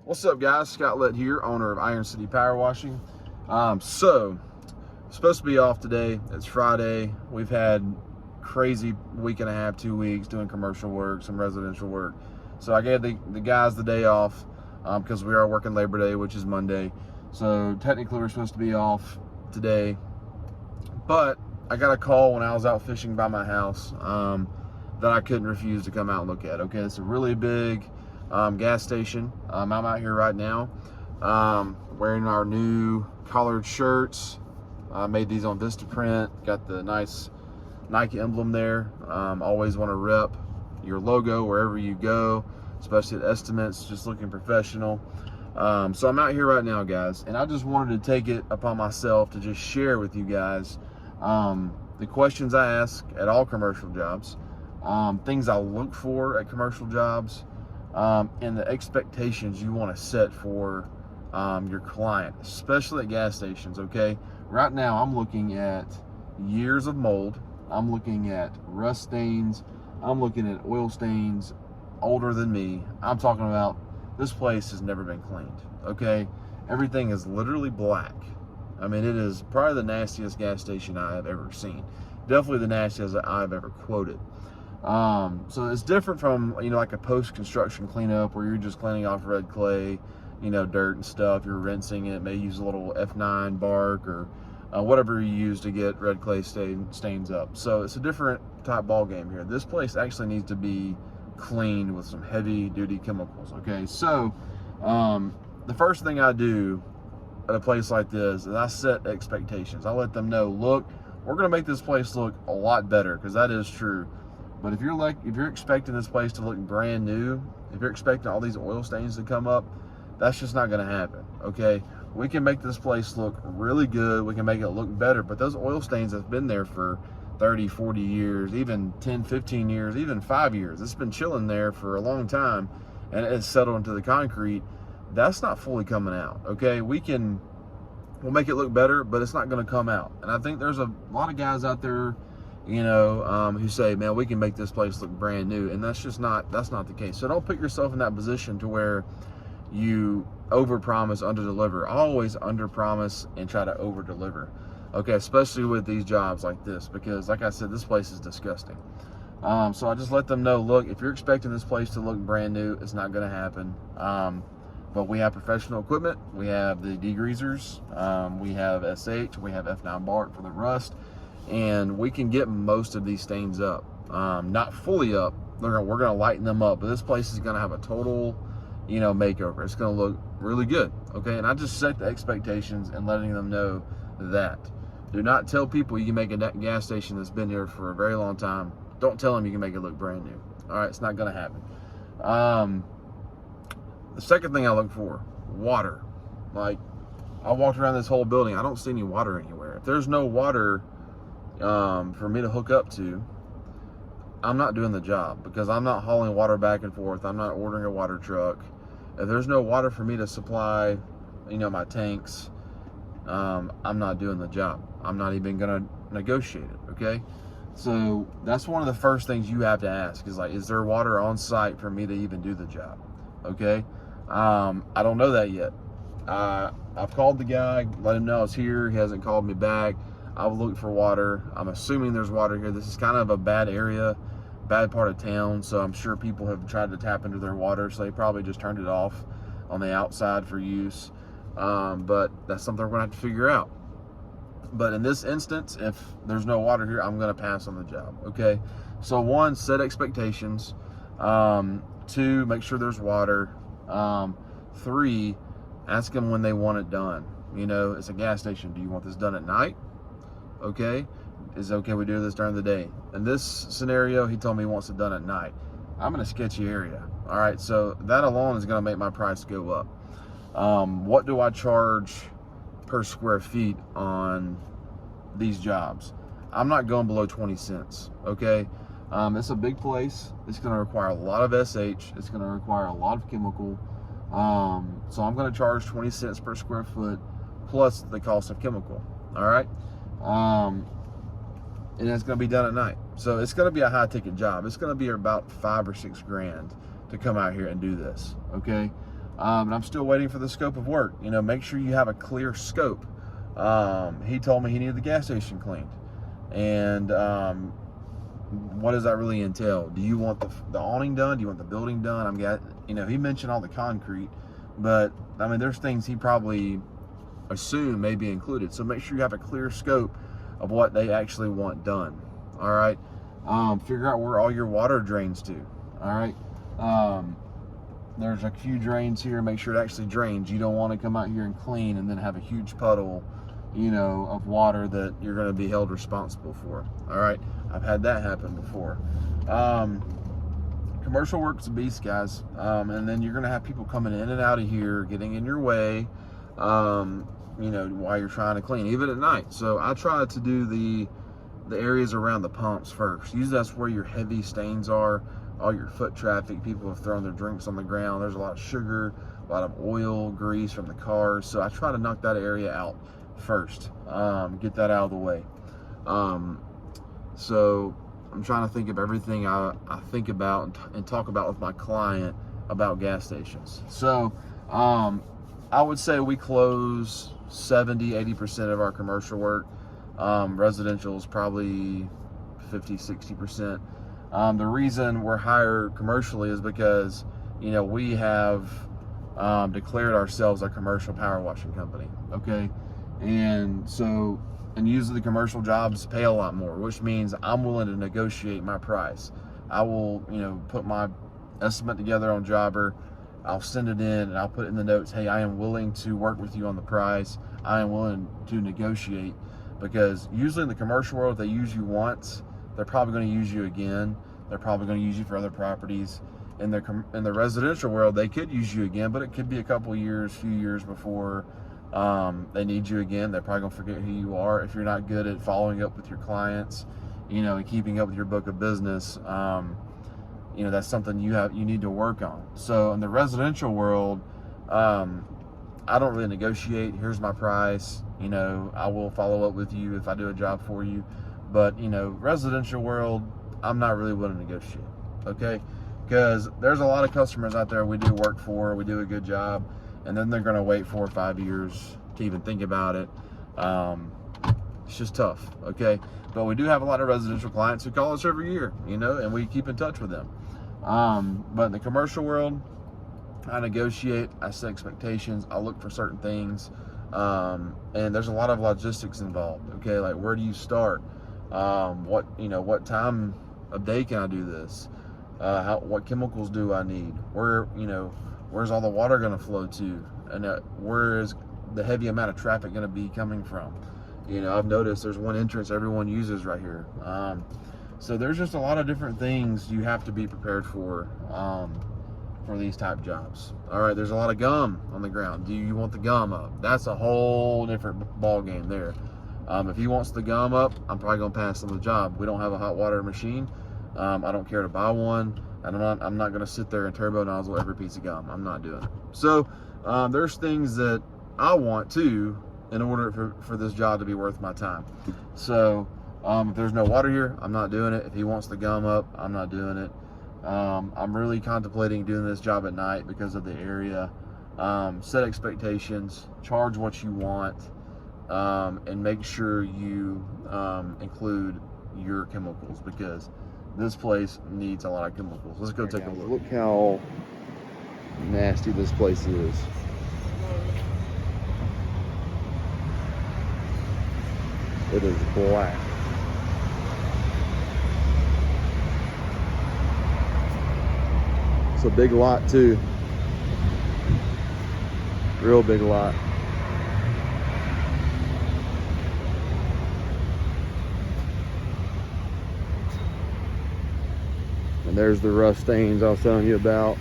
What's up, guys? Scott Lett here, owner of Iron City Power Washing. Supposed to be off today. It's Friday. We've had crazy week and a half, 2 weeks doing commercial work, some residential work. So I gave the guys the day off because we are working Labor Day, which is Monday. So technically we're supposed to be off today. But I got a call when I was out fishing by my house that I couldn't refuse to come out and look at. Okay, it's a really big gas station. I'm out here right now wearing our new collared shirts. I made these on Vistaprint. Got the nice Nike emblem there. Always want to rep your logo wherever you go, especially at estimates, just looking professional. So I'm out here right now, guys, and I just wanted to take it upon myself to just share with you guys the questions I ask at all commercial jobs, things I look for at commercial jobs, and the expectations you want to set for your client, especially at gas stations. Okay, right now I'm looking at years of mold. I'm looking at rust stains. I'm looking at oil stains older than me. I'm talking about this place has never been cleaned. Okay, everything is literally black. I mean, it is probably the nastiest gas station I have ever seen. Definitely the nastiest I've ever quoted. So it's different from, like a post-construction cleanup where you're just cleaning off red clay, dirt and stuff. You're rinsing it, may use a little F9 bark or whatever you use to get red clay stains up. So it's a different type ball game here. This place actually needs to be cleaned with some heavy duty chemicals. Okay, so the first thing I do at a place like this is I set expectations. I let them know, look, we're going to make this place look a lot better, because that is true. But if you're expecting this place to look brand new, if you're expecting all these oil stains to come up, that's just not going to happen. Okay, we can make this place look really good. We can make it look better, but those oil stains have been there for 30, 40 years, even 10, 15 years, even 5 years. It's been chilling there for a long time, and it's settled into the concrete. That's not fully coming out. Okay, we'll make it look better, but it's not going to come out. And I think there's a lot of guys out there, who say, man, we can make this place look brand new, and that's not the case. So don't put yourself in that position to where you overpromise, underdeliver. Always underpromise and try to overdeliver. Okay, especially with these jobs like this, because like I said, this place is disgusting. So I just let them know, look, if you're expecting this place to look brand new, it's not going to happen. But we have professional equipment. We have the degreasers. We have SH. We have F9 bark for the rust. And we can get most of these stains up. Not fully up. We're going to lighten them up. But this place is going to have a total, makeover. It's going to look really good. Okay, and I just set the expectations and letting them know that. Do not tell people you can make a gas station that's been here for a very long time. Don't tell them you can make it look brand new. All right, it's not going to happen. The second thing I look for, water. Like, I walked around this whole building. I don't see any water anywhere. If there's no water for me to hook up to, I'm not doing the job, because I'm not hauling water back and forth. I'm not ordering a water truck. If there's no water for me to supply, my tanks, I'm not doing the job. I'm not even going to negotiate it. Okay. So that's one of the first things you have to ask is, like, is there water on site for me to even do the job? Okay. I don't know that yet. I've called the guy, let him know I was here. He hasn't called me back. I've looked for water. I'm assuming there's water here. This is kind of a bad area, bad part of town. So I'm sure people have tried to tap into their water. So they probably just turned it off on the outside for use. But that's something we're going to have to figure out. But in this instance, if there's no water here, I'm going to pass on the job. Okay. So 1, set expectations. 2, make sure there's water. 3, ask them when they want it done. It's a gas station. Do you want this done at night? Okay. Is it okay we do this during the day? In this scenario, he told me he wants it done at night. I'm in a sketchy area. All right. So that alone is going to make my price go up. What do I charge per square feet on these jobs? I'm not going below 20 cents. Okay. It's a big place. It's going to require a lot of SH. It's going to require a lot of chemical. So I'm going to charge 20 cents per square foot plus the cost of chemical. All right. And it's going to be done at night. So it's going to be a high ticket job. It's going to be about $5 or $6 grand to come out here and do this. Okay. And I'm still waiting for the scope of work. You know, make sure you have a clear scope. He told me he needed the gas station cleaned. And what does that really entail? Do you want the awning done? Do you want the building done? You know, he mentioned all the concrete, but I mean, there's things he probably assumed may be included. So make sure you have a clear scope of what they actually want done. All right. Figure out where all your water drains to. All right. There's a few drains here. Make sure it actually drains. You don't want to come out here and clean and then have a huge puddle, you know, of water that you're going to be held responsible for. All right. I've had that happen before. Commercial work's a beast, guys. And then you're going to have people coming in and out of here, getting in your way, you know, while you're trying to clean, even at night. So I try to do the areas around the pumps first. Usually that's where your heavy stains are, all your foot traffic. People have thrown their drinks on the ground. There's a lot of sugar, a lot of oil, grease from the cars. So I try to knock that area out first, get that out of the way. So I'm trying to think of everything I think about and talk about with my client about gas stations. So I would say we close 70-80% of our commercial work. Residential is probably 50-60%. The reason we're higher commercially is because, you know, we have declared ourselves a commercial power washing company. Okay. And so, and usually the commercial jobs pay a lot more, which means I'm willing to negotiate my price. I will, you know, put my estimate together on Jobber. I'll send it in and I'll put in the notes, hey, I am willing to work with you on the price. I am willing to negotiate, because usually in the commercial world, if they use you once, they're probably going to use you again. They're probably going to use you for other properties. In the residential world, they could use you again, but it could be a couple years, few years before they need you again. They're probably going to forget who you are. If you're not good at following up with your clients, you know, and keeping up with your book of business, you know, that's something you need to work on. So in the residential world, I don't really negotiate. Here's my price. You know, I will follow up with you if I do a job for you. But, you know, residential world, I'm not really willing to negotiate. Okay? Because there's a lot of customers out there we do work for, we do a good job, and then they're going to wait 4 or 5 years to even think about it. It's just tough. Okay? But we do have a lot of residential clients who call us every year, you know, and we keep in touch with them. But in the commercial world, I negotiate, I set expectations, I look for certain things, and there's a lot of logistics involved. Okay, like where do you start? What time of day can I do this? What chemicals do I need? Where's all the water going to flow to? And where is the heavy amount of traffic going to be coming from? You know, I've noticed there's one entrance everyone uses right here. So there's just a lot of different things you have to be prepared for these type jobs. All right, there's a lot of gum on the ground. Do you want the gum up? That's a whole different ball game there. If he wants the gum up, I'm probably gonna pass on the job. We don't have a hot water machine. I don't care to buy one. And I'm not gonna sit there and turbo nozzle every piece of gum. I'm not doing it. So there's things that I want to in order for this job to be worth my time. So if there's no water here, I'm not doing it. If he wants the gum up, I'm not doing it. I'm really contemplating doing this job at night because of the area. Set expectations, charge what you want, and make sure you include your chemicals, because this place needs a lot of chemicals. Let's go take a look. Look how nasty this place is. It is black. It's a big lot too. Real big lot. And there's the rust stains I was telling you about.